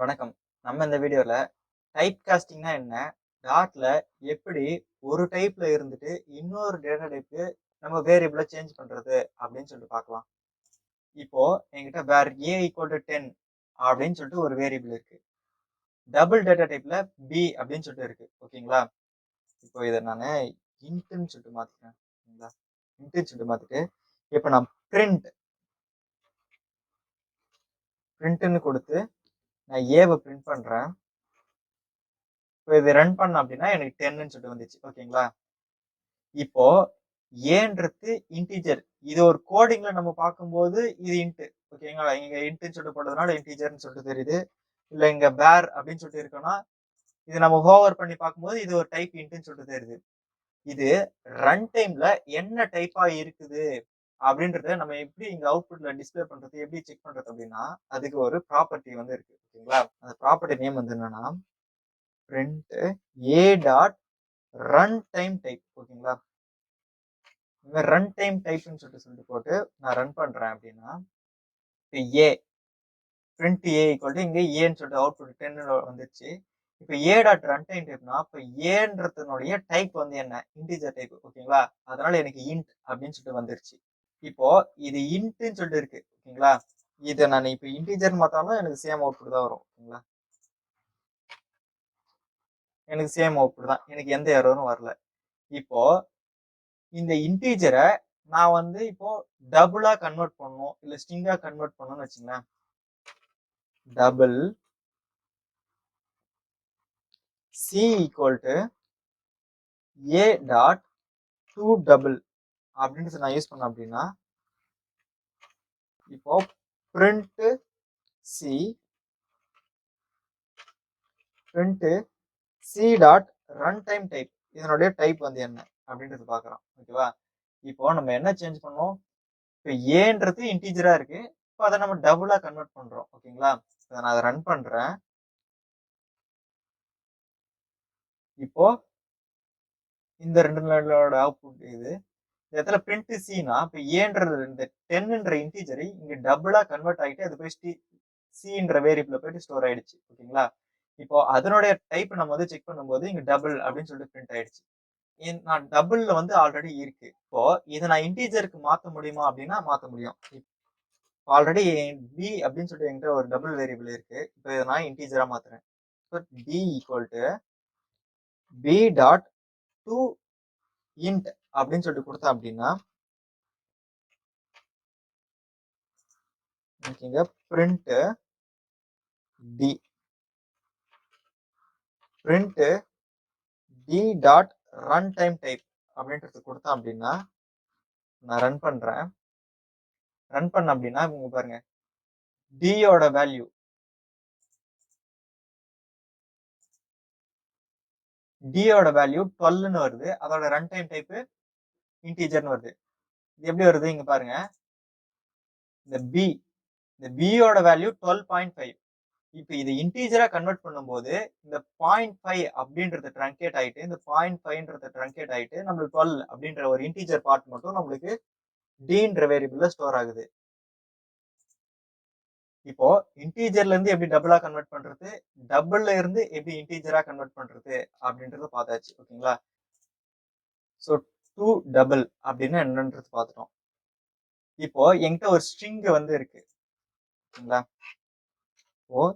வணக்கம். நம்ம இந்த வீடியோல டைப் காஸ்டிங்னா என்ன? டாட்ல எப்படி ஒரு டைப்ல இருந்துட்டு இன்னொரு டேட்டா டைப்க்கு நம்ம வேரியபிள சேஞ்ச் பண்றது அப்படின்னு சொல்லிட்டு பார்க்கலாம். இப்போ என்கிட்ட var a = 10 அப்படின்னு சொல்லிட்டு ஒரு வேரியபிள் இருக்கு. டபுள் டேட்டா டைப்ல b அப்படின்னு சொல்லிட்டு இருக்கு. ஓகேங்களா? இப்போ இத நானு இன்ட்ன்னு சொல்லிட்டு மாத்திக்கிறேன். ஓகேங்களா? இன்ட்ன்னு சொல்லிட்டு மாத்திட்டு இப்ப நான் பிரிண்ட்ன்னு கொடுத்து நான் ஏவ பிரிண்ட் பண்றேன். இப்போ இத ரன் பண்ணேன் அப்படின்னா எனக்கு 10ன்னு சொல்லிட்டு வந்துச்சு. ஓகேங்களா? இப்போ ஏன்றது இன்டிஜர். இது ஒரு கோடிங்ல நம்ம பார்க்கும்போது இது இன்ட். ஓகேங்களா? இங்க இன்ட்ன்னு சொல்லிட்டு போட்டதுனால இன்டிஜர்ன்னு சொல்லிட்டு தெரியுது. இல்ல இங்க var அப்படின்னு சொல்லிட்டு இருக்குன்னா, இது நம்ம ஹோவர் பண்ணி பார்க்கும்போது இது ஒரு டைப் இன்ட்ன்னு சொல்லிட்டு தெரியுது. இது ரன் டைம்ல என்ன டைப்பா இருக்குது அப்படின்றத நம்ம எப்படி இங்க அவுட்புட்ல டிஸ்ப்ளே பண்றது, எப்படி செக் பண்றது அப்படின்னா, அதுக்கு ஒரு ப்ராப்பர்ட்டி வந்து இருக்கு. ஓகேங்களா? அந்த ப்ராப்பர்ட்டி நேம் வந்து என்னன்னா, print a dot run time type. ஓகேங்களா? இந்த ரன் டைம் டைப்னு சொல்லிட்டு போட்டு நான் ரன் பண்றேன் அப்படின்னா, இப்போ ஏ பிரிண்ட் ஏ ஈக்குவல் டு இங்க ஏன்னு சொல்லிட்டு அவுட்புட் 10 வந்துருச்சு. இப்போ ஏ டாட் ரன் டைம் டைப்னா இப்போ ஏன்றதுனுடைய டைப் வந்து என்ன? Integer type. ஓகேங்களா? அதனால எனக்கு இன்ட் அப்படின்னு சொல்லிட்டு வந்துருச்சு. இப்போ இது இன்ட்ன்னு சொல்லிட்டு இருக்கு. ஓகேங்களா? இதை நான் இப்போ இன்டிஜர் மாத்தாலும் எனக்கு சேம் அவுட்புட் தான் வரும். ஓகேங்களா? எனக்கு சேம் அவுட்புட் தான். எனக்கு எந்த எரரும் வரல. இப்போ இந்த இன்டிஜரை நான் வந்து இப்போ டபுளா கன்வெர்ட் பண்ணணும் இல்ல ஸ்ட்ரிங்கா கன்வெர்ட் பண்ணணும்னு வச்சுங்களேன். Double c equal to a dot to double அப்படின்னு நான் யூஸ் பண்ணேன் அப்படின்னா, இப்போ print c print c dot run time type இதனுடைய டைப் வந்து என்ன அப்படின்றது பாக்குறோம். ஓகேவா? இப்போ நம்ம என்ன சேஞ்ச் பண்ணோம்? இப்போ ஏன்றது இன்டிஜரா இருக்கு. இப்போ அதை நம்ம டபுளா கன்வெர்ட் பண்றோம். ஓகேங்களா? நான் அதை ரன் பண்றேன். இப்போ இந்த ரெண்டு அவுட்புட் இது இந்த இடத்துல பிரிண்ட் சினா இப்போ ஏன்றது இந்த 10ன்ற இன்டிஜரை இங்க டபுளா கன்வெர்ட் ஆகிட்டு அது போய் சின்ற வேரியபிள்ல போயிட்டு ஸ்டோர் ஆயிடுச்சு. ஓகேங்களா? இப்போ அதனுடைய டைப் நம்ம வந்து செக் பண்ணும்போது இங்க டபுள் அப்படின்னு சொல்லிட்டு பிரிண்ட் ஆயிடுச்சு. நான் டபுள்ல வந்து ஆல்ரெடி இருக்கு. இப்போ இதை நான் இன்டிஜருக்கு மாத்த முடியுமா அப்படின்னா மாத்த முடியும். ஆல்ரெடி பி அப்படின்னு சொல்லிட்டு என்கிட்ட ஒரு டபுள் வேரியபிள் இருக்கு. இப்போ இதை நான் இன்டிஜரா மாத்துறேன். T equal to b dot to int அப்படின்னு சொல்லிட்டு கொடுத்தேன் அப்படின்னா, ஓகேங்க, print t print t dot run time type அப்படின்றது கொடுத்தேன் அப்படின்னா, நான் ரன் பண்றேன். ரன் பண்ண அப்படின்னா இங்க பாருங்க, டியோட வேல்யூ டியோட வேல்யூ 12ன்னு வருது. அதோட ரன் டைம் டைப் இன்டிஜர்னு வருது. இது எப்படி வருது இங்க பாருங்க. இந்த பியோட வேல்யூ 12.5. இப்போ இது இன்டிஜரா கன்வெர்ட் பண்ணும்போது இந்த 0.5 அப்படின்றது ட்ரங்கேட் ஆயிட்டு இந்த 0.5ன்றது ட்ரங்கேட் ஆயிட்டு நம்மளுக்கு 12 அப்படின்ற ஒரு இன்டிஜர் பார்ட் மட்டும் நம்மளுக்கு டின்ற வேரியபிள்ல ஸ்டோர் ஆகுது. இப்போ இன்டிஜர்ல இருந்து எப்படி டபுளா கன்வெர்ட் பண்றது, டபுள்ல இருந்து எப்படி இன்டிஜரா கன்வெர்ட் பண்றது அப்படின்றத பார்த்தாச்சு. ஓகேங்களா? ஸோ டூ டபுள் அப்படின்னா என்னன்றது பார்த்துட்டோம். இப்போ என்கிட்ட ஒரு ஸ்ட்ரிங் வந்து இருக்கு. ஓகேங்களா? ஓ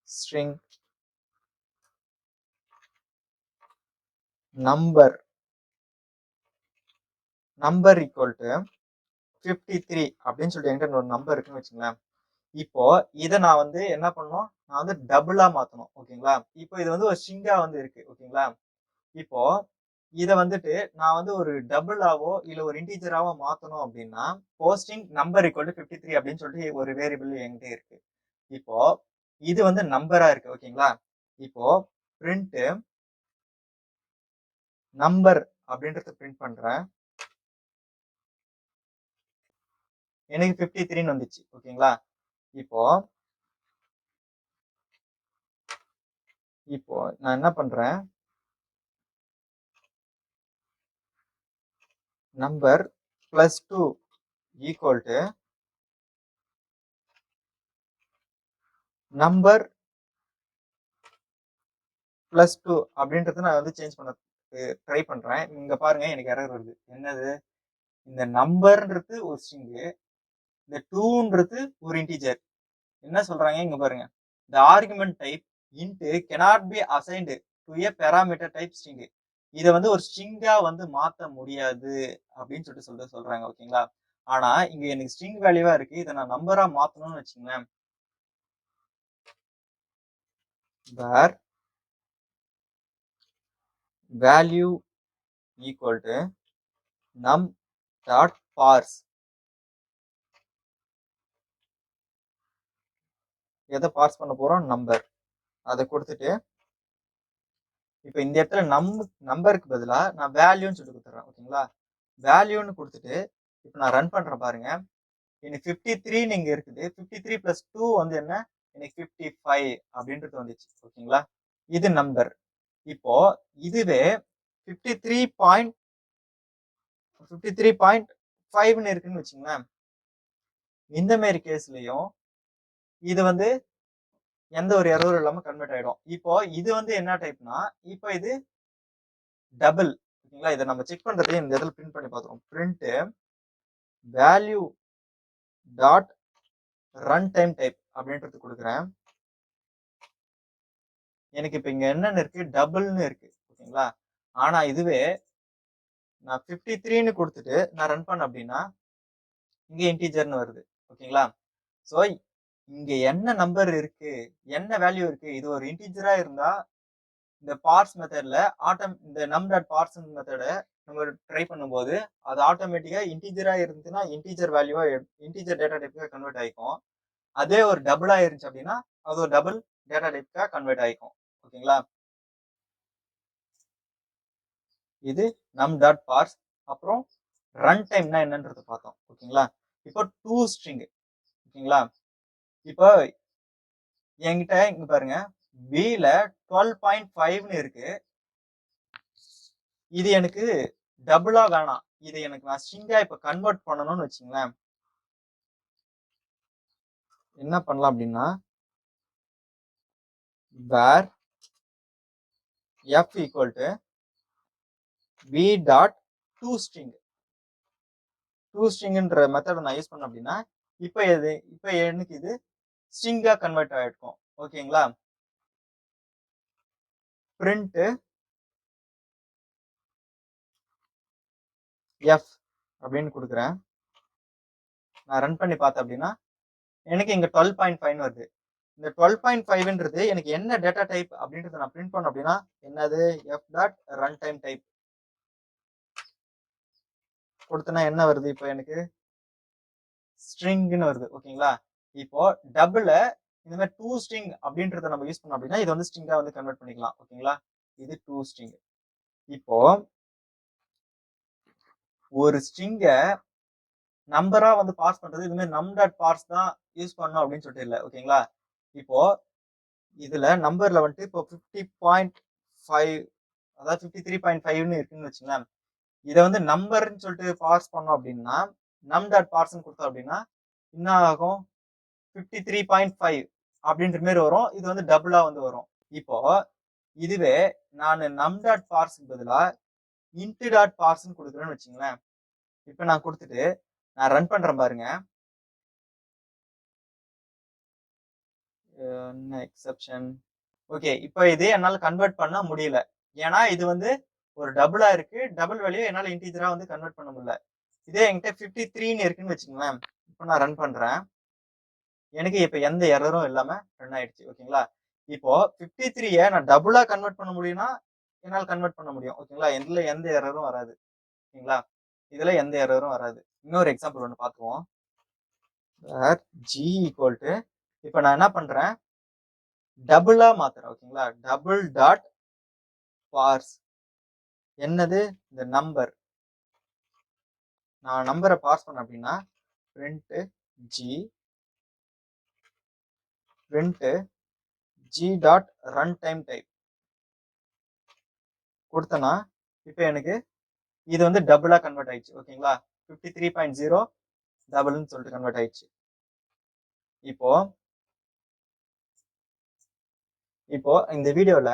ஸ்ட்ரிங் நம்பர் ஈக்குவல் டு 53 அப்படின்னு சொல்லிட்டு என்கிட்ட ஒரு நம்பர் இருக்குன்னு வச்சுங்களேன். இப்போ இதை நான் வந்து என்ன பண்ணணும், நான் வந்து டபுளா மாத்தணும். ஓகேங்களா? இப்போ இது வந்து ஒரு ஸ்ட்ரிங்கா வந்து இருக்கு. ஓகேங்களா? இப்போ இதை வந்துட்டு நான் வந்து ஒரு டபுளாவோ இல்ல ஒரு இன்டிஜராவோ மாத்தணும் அப்படின்னா, போஸ்டிங் நம்பர் ஈக்குவல் டு 53 அப்படின்னு சொல்லிட்டு ஒரு வேரியபிள் என்கிட்ட இருக்கு. இப்போ இது வந்து நம்பரா இருக்கு. ஓகேங்களா? இப்போ பிரிண்ட் நம்பர் அப்படின்றத பிரிண்ட் பண்றேன். எனக்கு 53ன்னு வந்துச்சு. ஓகேங்களா? இப்போ இப்போ நான் என்ன பண்றேன், நம்பர் +2 ஈக்குவல் டு நம்பர் +2 அப்படின்றத நான் வந்து சேஞ்ச் பண்ண ட்ரை பண்றேன். இங்க பாருங்க எனக்கு எரர் வருது. என்னது? இந்த நம்பர்ன்றது ஒரு ஸ்ட்ரிங், இந்த 2ன்றது ஒரு இன்டிஜர். என்ன சொல்றாங்க இங்க பாருங்க. The argument type int cannot be assigned to a parameter type string. இத வந்து ஒரு ஸ்ட்ரிங்கா வந்து மாத்த முடியாது அப்படின்னு சொல்றாங்க. ஓகேங்களா? ஆனா இங்க எனக்கு ஸ்ட்ரிங் வேல்யூவா இருக்கு. இத நான் நம்பரா மாத்தணும்னு வச்சுங்களேன். where value equal to num dot parse. எதை பார்ஸ் பண்ண போறோம்? நம்பர். அதை கொடுத்துட்டு இப்ப இந்த இடத்துல நம்பருக்கு பதிலா நான் வேல்யூன்னு சொல்லி கொடுத்துறேன். ஓகேங்களா? வேல்யூன்னு கொடுத்துட்டு இப்ப நான் ரன் பண்றேன் பாருங்க. எனக்கு 53 இங்க இருக்குது. 53 பிளஸ் 2 வந்து என்ன? எனக்கு 55 அப்படின்றது வந்துச்சு. ஓகேங்களா? இது நம்பர். இப்போ இதுவே 53.5ன்னு இருக்குன்னு வச்சுங்களேன். இந்த மாதிரி கேஸ்லயும் இது வந்து எந்த ஒரு எரரும் இல்லாம கன்வெர்ட் ஆயிடும். இப்போ இது வந்து என்ன டைப்னா, இப்போ இது டபுள். ஓகேங்களா? இதை நம்ம செக் பண்றது இந்த இடத்துல பிரிண்ட் பண்ணி பார்த்துருவோம். Print value dot run time type அப்படின்றது கொடுக்குறேன். எனக்கு இப்ப இங்க என்னன்னு இருக்கு? டபுள்னு இருக்கு. ஓகேங்களா? ஆனா இதுவே நான் 53ன்னு கொடுத்துட்டு நான் ரன் பண்ண அப்படின்னா இங்க இன்டீஜர்னு வருது. ஓகேங்களா? சோ இங்க என்ன நம்பர் இருக்கு, என்ன வேல்யூ இருக்கு, இது ஒரு இன்டீஜரா இருந்தா இந்த பார்ஸ் மெத்தட்ல இந்த நம் டாட் பார்ஸ் மெத்தட நம்ம ட்ரை பண்ணும்போது அது ஆட்டோமேட்டிக்கா இன்டீஜரா இருந்துச்சுன்னா இன்டீஜர் வேல்யூவா இன்டீஜர் டேட்டா டைப்புக்கு கன்வெர்ட் ஆயிக்கும். அதே ஒரு டபுளா இருந்துச்சு அப்படின்னா அது ஒரு டபுள் டேட்டா டைப்புக்கா கன்வெர்ட் ஆயிக்கும். ஓகேங்களா? இது நம் டாட் பார்ஸ். அப்புறம் ரன் டைம்னா என்னன்றது பார்த்தோம். ஓகேங்களா? இப்போ டூ ஸ்ட்ரிங். ஓகேங்களா? இப்போ என்கிட்ட இங்க பாருங்க B ல 12.5ன்னு இருக்கு. இது எனக்கு டபுளா வேணாம். இது எனக்கு நான் ஸ்ட்ரிங்கா இப்ப கன்வெர்ட் பண்ணணும்னு வச்சுங்களேன். என்ன பண்ணலாம் அப்படின்னா where f equal to b dot toString. toStringன்ற மெத்தட் நான் யூஸ் பண்ண அப்படின்னா இப்ப எனக்கு இது ஸ்ட்ரிங்கா கன்வெர்ட் ஆயிருக்கும். ஓகேங்களா? print f அப்படின்னு கொடுக்குறேன். நான் ரன் பண்ணி பார்த்தேன் அப்படின்னா எனக்கு இங்க 12.5 வருது. இந்த 12.5ன்றது எனக்கு என்ன டேட்டா டைப் அப்படின்றத நான் பிரிண்ட் பண்ண அப்படின்னா என்னது? f dot run time type கொடுத்தனா என்ன வருது? இப்போ எனக்கு ஸ்ட்ரிங்னு வருது. ஓகேங்களா? இப்போ டபுள இந்த மாதிரி டூ ஸ்ட்ரிங் அப்படின்றத நம்ம யூஸ் பண்ணோம் அப்படின்னா இது வந்து ஸ்ட்ரிங்கா வந்து கன்வெர்ட் பண்ணிக்கலாம். ஓகேங்களா? இது டூ ஸ்ட்ரிங். இப்போ ஒரு ஸ்ட்ரிங்க நம்பரா வந்து பாஸ் பண்றது இது மாதிரி நம் டாட் பார்ஸ் தான் யூஸ் பண்ணணும் அப்படின்னு சொல்லிட்டு இல்லை. ஓகேங்களா? இப்போ இதுல நம்பர்ல வந்துட்டு இப்போ 50.5 அதாவது 53.5ன்னு இருக்குன்னு வச்சுங்களேன். இதை வந்து நம்பர்ன்னு சொல்லிட்டு பார்ஸ் பண்ணோம் அப்படின்னா நம் டாட் பார்ஸ்ன்னு கொடுத்தோம் அப்படின்னா என்ன ஆகும்? 53.5 அப்படின்ற மாதிரி வரும். இது வந்து டபுளா வந்து வரும். இப்போ இதுவே நான் நம் டாட் பார்ஸ்க்கு பதிலா இன்ட் டாட் பார்ஸ்ன்னு கொடுக்குறேன்னு வச்சுங்களேன். இப்போ நான் கொடுத்துட்டு நான் ரன் பண்றேன் பாருங்க. என்ன எக்ஸெப்ஷன்? ஓகே, இப்போ இது என்னால கன்வெர்ட் பண்ண முடியல. ஏன்னா இது வந்து ஒரு டபுளா இருக்கு. டபுள் வேல்யூ என்னால இன்டீஜரா வந்து கன்வெர்ட் பண்ண முடியல. இதே என்கிட்ட 53ன்னு இருக்குன்னு வச்சுங்களேன். இப்போ நான் ரன் பண்றேன். எனக்கு இப்ப எந்த எரரும் இல்லாம ரன் ஆயிடுச்சு. ஓகேங்களா? இப்போ 53ய நான் டபுளா கன்வெர்ட் பண்ண முடியும்னா என்னால கன்வெர்ட் பண்ண முடியும். ஓகேங்களா? இதுல எந்த எரரும் வராது. ஓகேங்களா? இதுல எந்த எரரும் வராது. இன்னொரு எக்ஸாம்பிள் ஒன்று பார்த்துருவோம். g equal to இப்ப நான் என்ன பண்றேன்? டபுளா மாத்துறேன். ஓகேங்களா? Double dot parse. என்னது? இந்த நம்பர். நான் நம்பரை பார்ஸ் பண்ண அப்படின்னா print g dot run time type கொடுத்தனா இப்ப எனக்கு இது வந்து டபுளா கன்வெர்ட் ஆயிடுச்சு. ஓகேங்களா? 53.0 டபுள்னு சொல்லிட்டு கன்வெர்ட் ஆயிடுச்சு. இப்போ இப்போ இந்த வீடியோல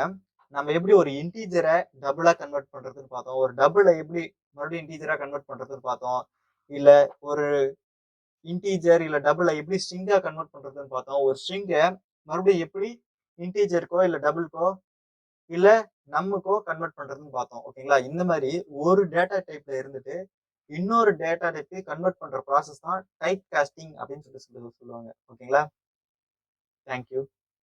நம்ம எப்படி ஒரு இன்டீஜரை டபுளா கன்வெர்ட் பண்றதுன்னு பார்த்தோம். ஒரு டபுள எப்படி மறுபடியும் இன்டீஜரா கன்வெர்ட் பண்றதுன்னு பார்த்தோம். இல்ல ஒரு இன்டீஜர் இல்ல டபுள எப்படி ஸ்ட்ரிங்கா கன்வெர்ட் பண்றதுன்னு பார்த்தோம். ஒரு ஸ்ட்ரிங்க மறுபடியும் எப்படி இன்டீஜருக்கோ இல்ல டபுள்க்கோ இல்ல நம்முக்கோ கன்வெர்ட் பண்றதுன்னு பார்த்தோம். ஓகேங்களா? இந்த மாதிரி ஒரு டேட்டா டைப்ல இருந்துட்டு இன்னொரு டேட்டா டைப்க்கு கன்வெர்ட் பண்ற ப்ராசஸ் தான் டைப் காஸ்டிங் அப்படின்னு சொல்லுவாங்க. ஓகேங்களா? Thank you.